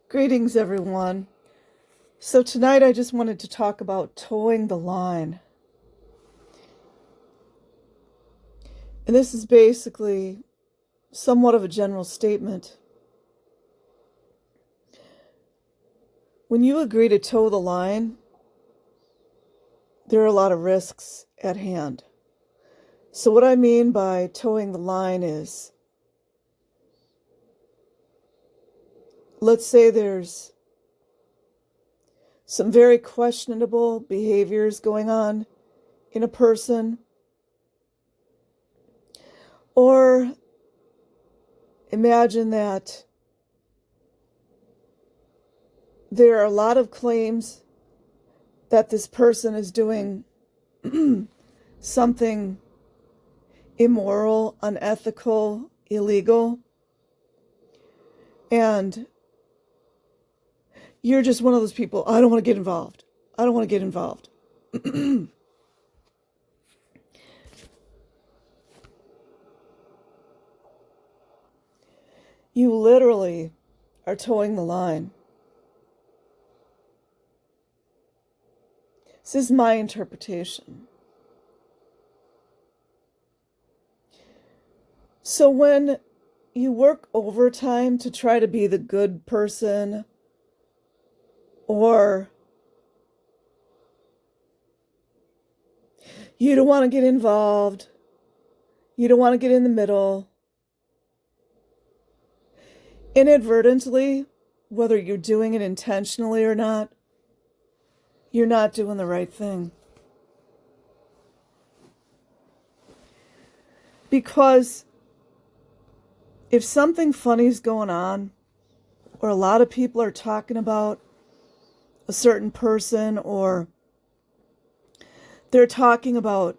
Greetings, everyone. So tonight I just wanted to talk about towing the line. And this is basically somewhat of a general statement. When you agree to toe the line, there are a lot of risks at hand. So what I mean by towing the line is, let's say there's some very questionable behaviors going on in a person, or imagine that there are a lot of claims that this person is doing something immoral, unethical, illegal, and you're just one of those people, I don't want to get involved. I don't want to get involved. You literally are towing the line. This is my interpretation. So when you work overtime to try to be the good person, or you don't want to get involved, you don't want to get in the middle, inadvertently, whether you're doing it intentionally or not, you're not doing the right thing. Because if something funny is going on, or a lot of people are talking about a certain person, or they're talking about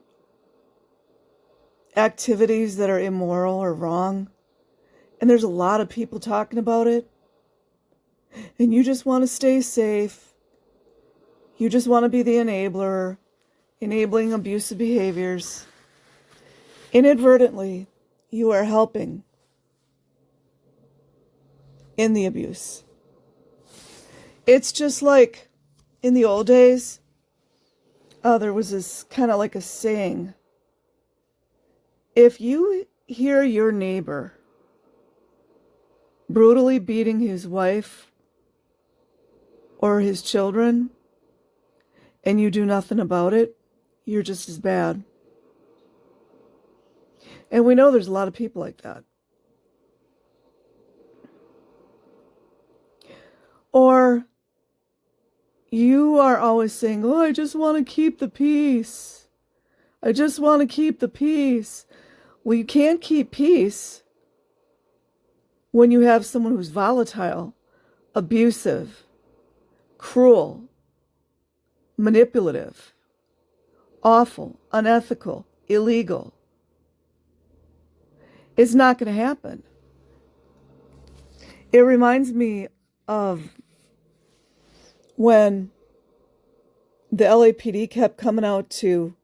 activities that are immoral or wrong, and there's a lot of people talking about it, and you just want to stay safe, you just want to be the enabler, enabling abusive behaviors, inadvertently, you are helping in the abuse. It's just like in the old days, there was this kind of like a saying. If you hear your neighbor brutally beating his wife or his children and you do nothing about it, you're just as bad. And we know there's a lot of people like that. Or you are always saying, oh, I just want to keep the peace. I just want to keep the peace. Well, you can't keep peace when you have someone who's volatile, abusive, cruel, manipulative, awful, unethical, illegal. It's not going to happen. It reminds me of when the LAPD kept coming out to,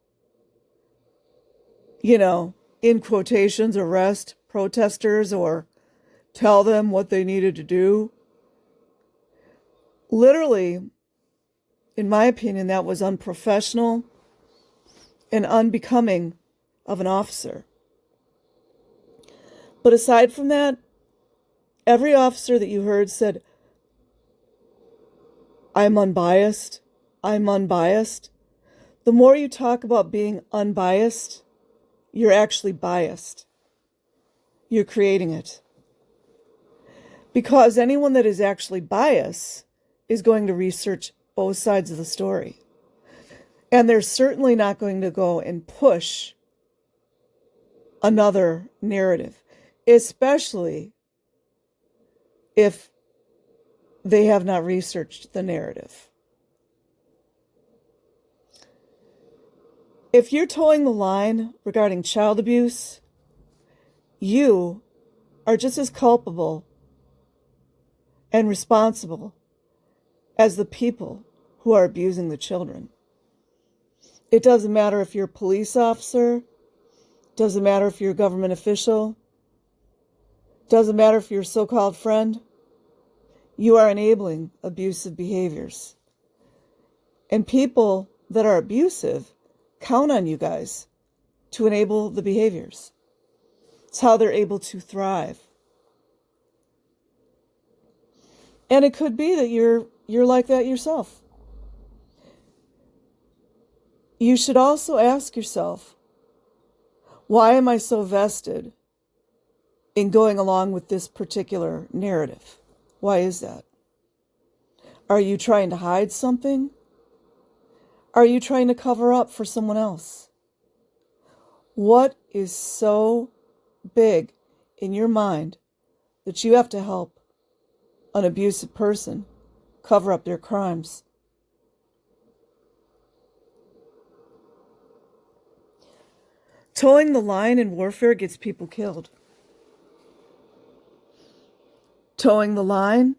in quotations, arrest protesters or tell them what they needed to do. Literally, in my opinion, that was unprofessional and unbecoming of an officer. But aside from that, every officer that you heard said, I'm unbiased. I'm unbiased. The more you talk about being unbiased, you're actually biased. You're creating it. Because anyone that is actually biased is going to research both sides of the story. And they're certainly not going to go and push another narrative, especially if they have not researched the narrative. If you're towing the line regarding child abuse, you are just as culpable and responsible as the people who are abusing the children. It doesn't matter if you're a police officer, doesn't matter if you're a government official, doesn't matter if you're a so-called friend. you are enabling abusive behaviors. And people that are abusive count on you guys to enable the behaviors. It's how they're able to thrive. And it could be that you're like that yourself. You should also ask yourself, why am I so vested in going along with this particular narrative? Why is that? Are you trying to hide something? Are you trying to cover up for someone else? What is so big in your mind that you have to help an abusive person cover up their crimes? Towing the line in warfare gets people killed. Towing the line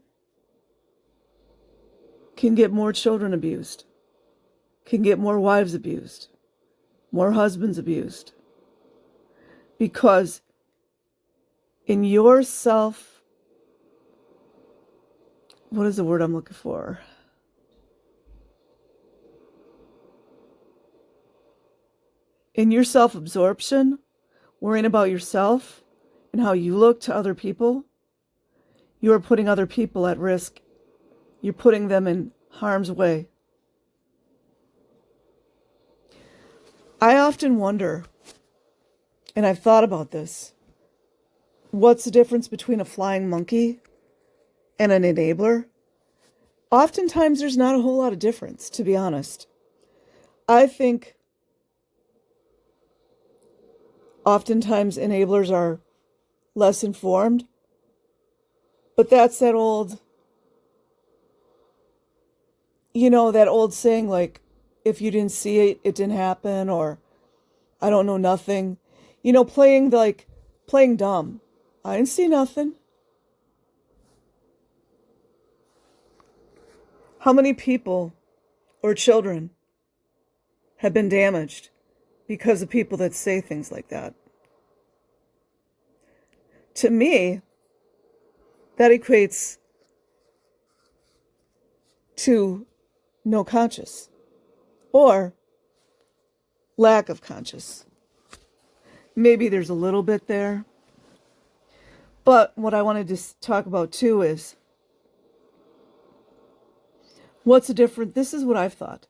can get more children abused, can get more wives abused, more husbands abused. Because in your what is the word I'm looking for? In your self-absorption, worrying about yourself and how you look to other people, you are putting other people at risk. You're putting them in harm's way. I often wonder, and I've thought about this, what's the difference between a flying monkey and an enabler? Oftentimes there's not a whole lot of difference, to be honest. I think oftentimes enablers are less informed, but that's that old, that old saying, like, if you didn't see it, it didn't happen, or I don't know nothing. Playing dumb. I didn't see nothing. How many people or children have been damaged because of people that say things like that? To me, that equates to no conscience or lack of conscience. Maybe there's a little bit there. But what I wanted to talk about too is, this is what I've thought.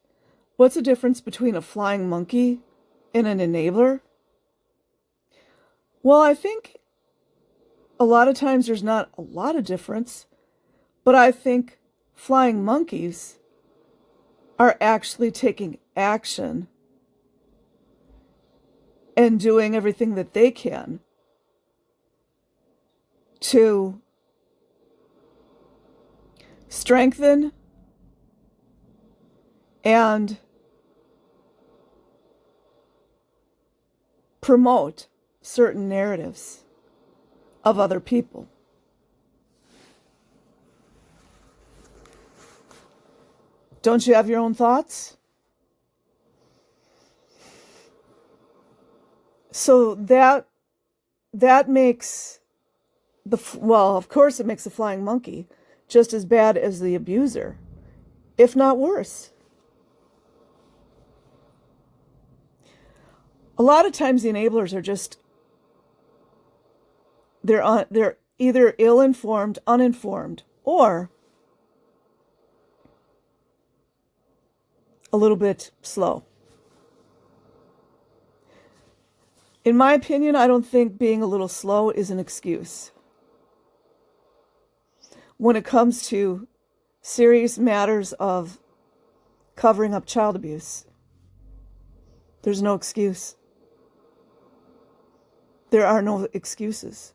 What's the difference between a flying monkey and an enabler? Well, I think a lot of times there's not a lot of difference, but I think flying monkeys are actually taking action and doing everything that they can to strengthen and promote certain narratives of other people. Don't you have your own thoughts? So that makes of course it makes the flying monkey just as bad as the abuser, if not worse. A lot of times the enablers are just, they're either ill-informed, uninformed, or a little bit slow. In my opinion, I don't think being a little slow is an excuse. When it comes to serious matters of covering up child abuse, there's no excuse. There are no excuses.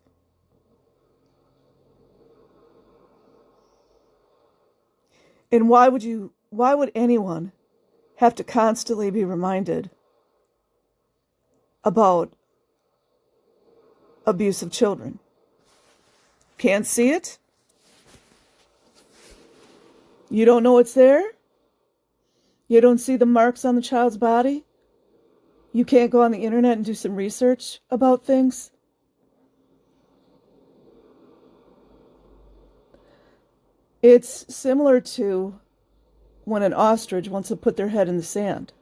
And why would anyone have to constantly be reminded about abuse of children? Can't see it? You don't know it's there? You don't see the marks on the child's body? You can't go on the internet and do some research about things? It's similar to when an ostrich wants to put their head in the sand.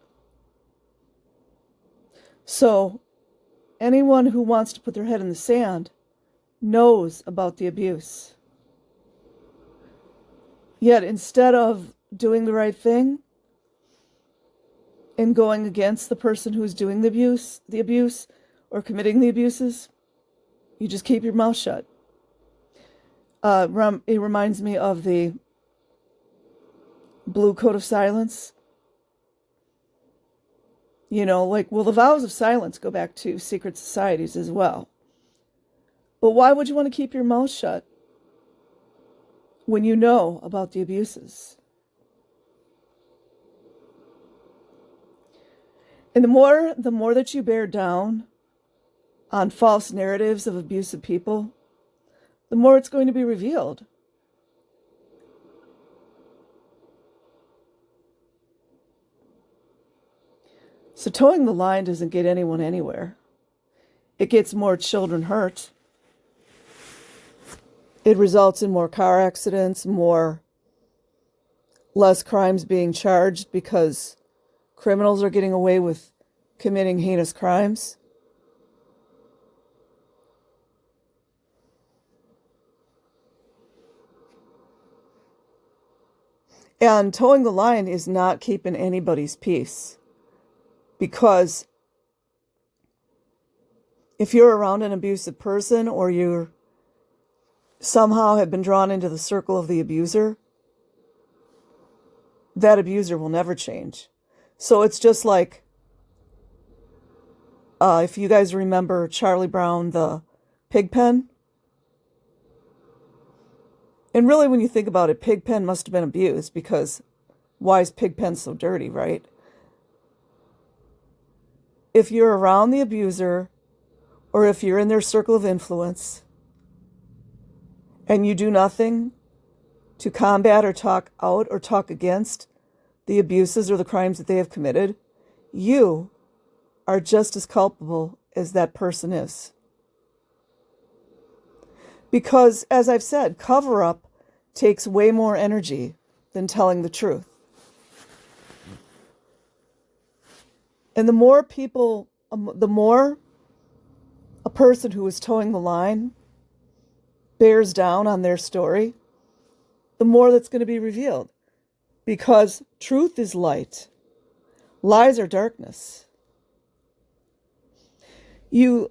So anyone who wants to put their head in the sand knows about the abuse. Yet instead of doing the right thing and going against the person who's doing the abuse or committing the abuses, you just keep your mouth shut. It reminds me of the Blue Code of Silence. The vows of silence go back to secret societies as well. But why would you want to keep your mouth shut when you know about the abuses? And the more that you bear down on false narratives of abusive people, the more it's going to be revealed. So towing the line doesn't get anyone anywhere. It gets more children hurt. It results in more car accidents, less crimes being charged because criminals are getting away with committing heinous crimes. And towing the line is not keeping anybody's peace. Because if you're around an abusive person or you somehow have been drawn into the circle of the abuser, that abuser will never change. So it's just like, if you guys remember Charlie Brown, the Pigpen. And really, when you think about it, Pigpen must have been abused, because why is Pigpen so dirty, right? If you're around the abuser, or if you're in their circle of influence, and you do nothing to combat or talk out or talk against the abuses or the crimes that they have committed, you are just as culpable as that person is. Because, as I've said, cover-up takes way more energy than telling the truth. And the more a person who is towing the line bears down on their story, the more that's going to be revealed. Because truth is light. Lies are darkness. A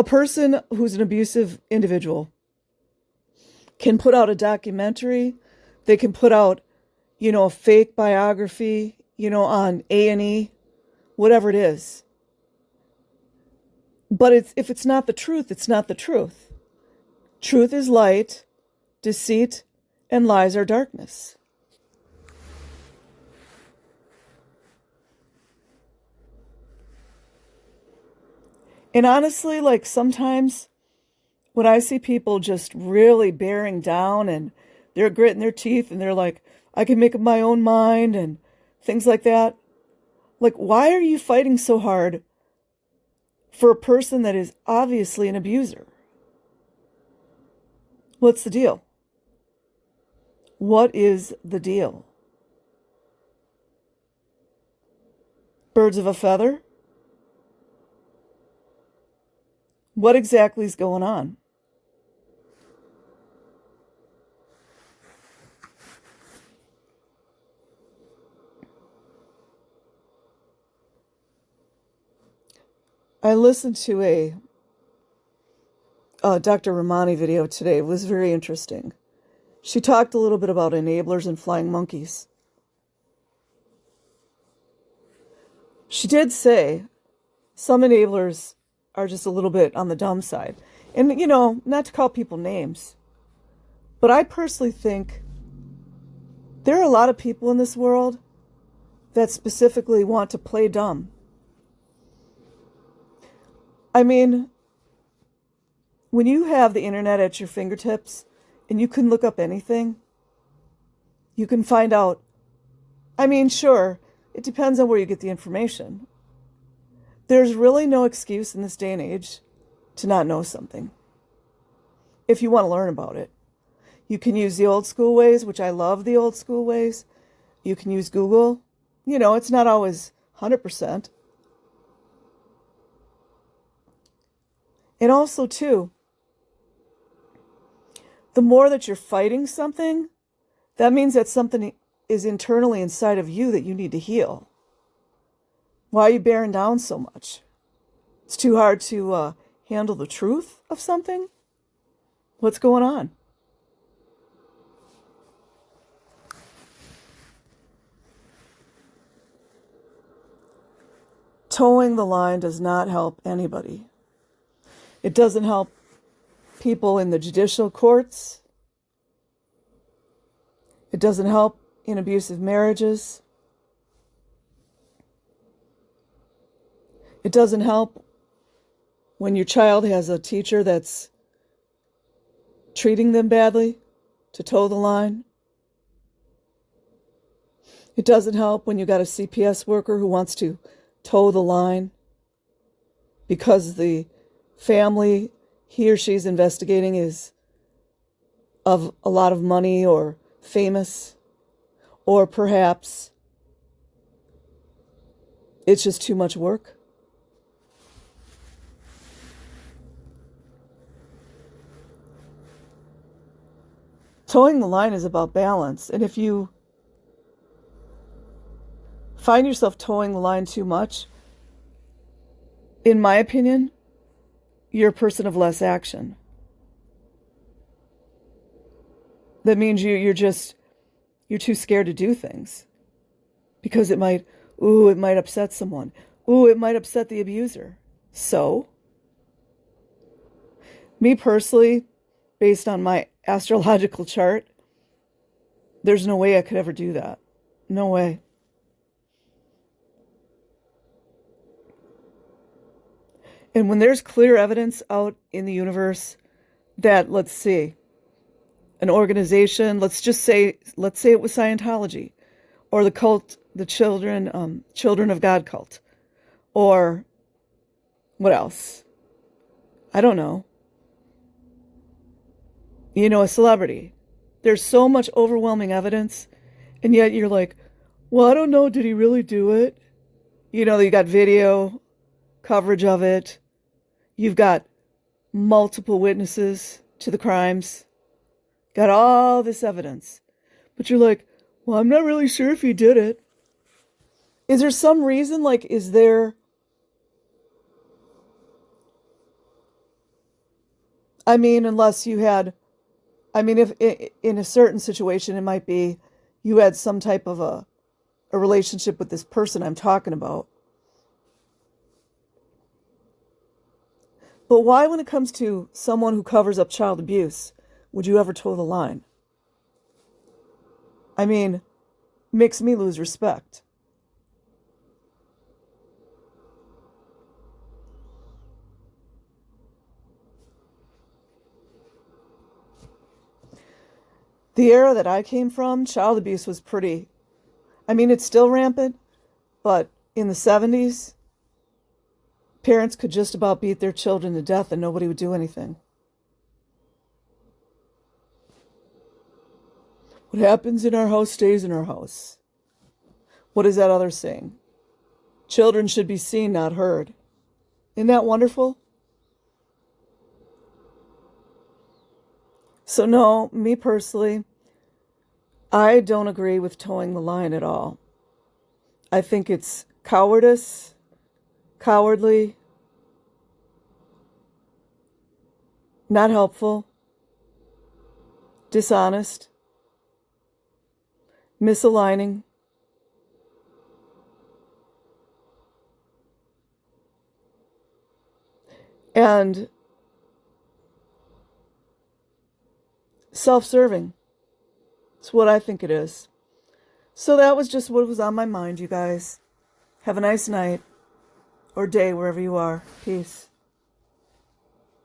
person who's an abusive individual can put out a documentary. They can put out, a fake biography, on A&E, whatever it is. But if it's not the truth, it's not the truth. Truth is light, deceit, and lies are darkness. And honestly, sometimes when I see people just really bearing down and they're gritting their teeth and they're like, I can make up my own mind and things like that. Why are you fighting so hard for a person that is obviously an abuser? What's the deal? What is the deal? Birds of a feather? What exactly is going on? I listened to a Dr. Ramani video today. It was very interesting. She talked a little bit about enablers and flying monkeys. She did say some enablers are just a little bit on the dumb side. And, not to call people names, but I personally think there are a lot of people in this world that specifically want to play dumb. I mean, when you have the internet at your fingertips and you can look up anything, you can find out. I mean, sure, it depends on where you get the information. There's really no excuse in this day and age to not know something if you want to learn about it. You can use the old school ways, which I love the old school ways. You can use Google. You know, it's not always 100%. And also, too, the more that you're fighting something, that means that something is internally inside of you that you need to heal. Why are you bearing down so much? It's too hard to handle the truth of something? What's going on? Towing the line does not help anybody. It doesn't help people in the judicial courts. It doesn't help in abusive marriages. It doesn't help when your child has a teacher that's treating them badly to toe the line. It doesn't help when you got a CPS worker who wants to toe the line because the family he or she's investigating is of a lot of money or famous, or perhaps it's just too much work. Towing the line is about balance, and if you find yourself towing the line too much, in my opinion, you're a person of less action. That means you're too scared to do things because it might upset someone. It might upset the abuser. So, me personally, based on my astrological chart, there's no way I could ever do that. No way. And when there's clear evidence out in the universe that, let's see, an organization, let's say it was Scientology, or the cult, the Children of God cult, or what else? I don't know. You know, a celebrity. There's so much overwhelming evidence, and yet you're like, well, I don't know, did he really do it? You know, you got video coverage of it. You've got multiple witnesses to the crimes. Got all this evidence. But you're like, well, I'm not really sure if he did it. Is there some reason? Like, is there... I mean, unless you had... I mean, if in a certain situation, it might be you had some type of a relationship with this person I'm talking about. But why, when it comes to someone who covers up child abuse, would you ever toe the line? I mean, makes me lose respect. The era that I came from, child abuse was pretty... I mean, it's still rampant, but in the 70s, parents could just about beat their children to death and nobody would do anything. What happens in our house stays in our house. What is that other saying? Children should be seen, not heard. Isn't that wonderful? So no, me personally, I don't agree with towing the line at all. I think it's cowardice, cowardly, not helpful, dishonest, misaligning, and self-serving. It's what I think it is. So that was just what was on my mind, you guys. Have a nice night or day wherever you are. Peace.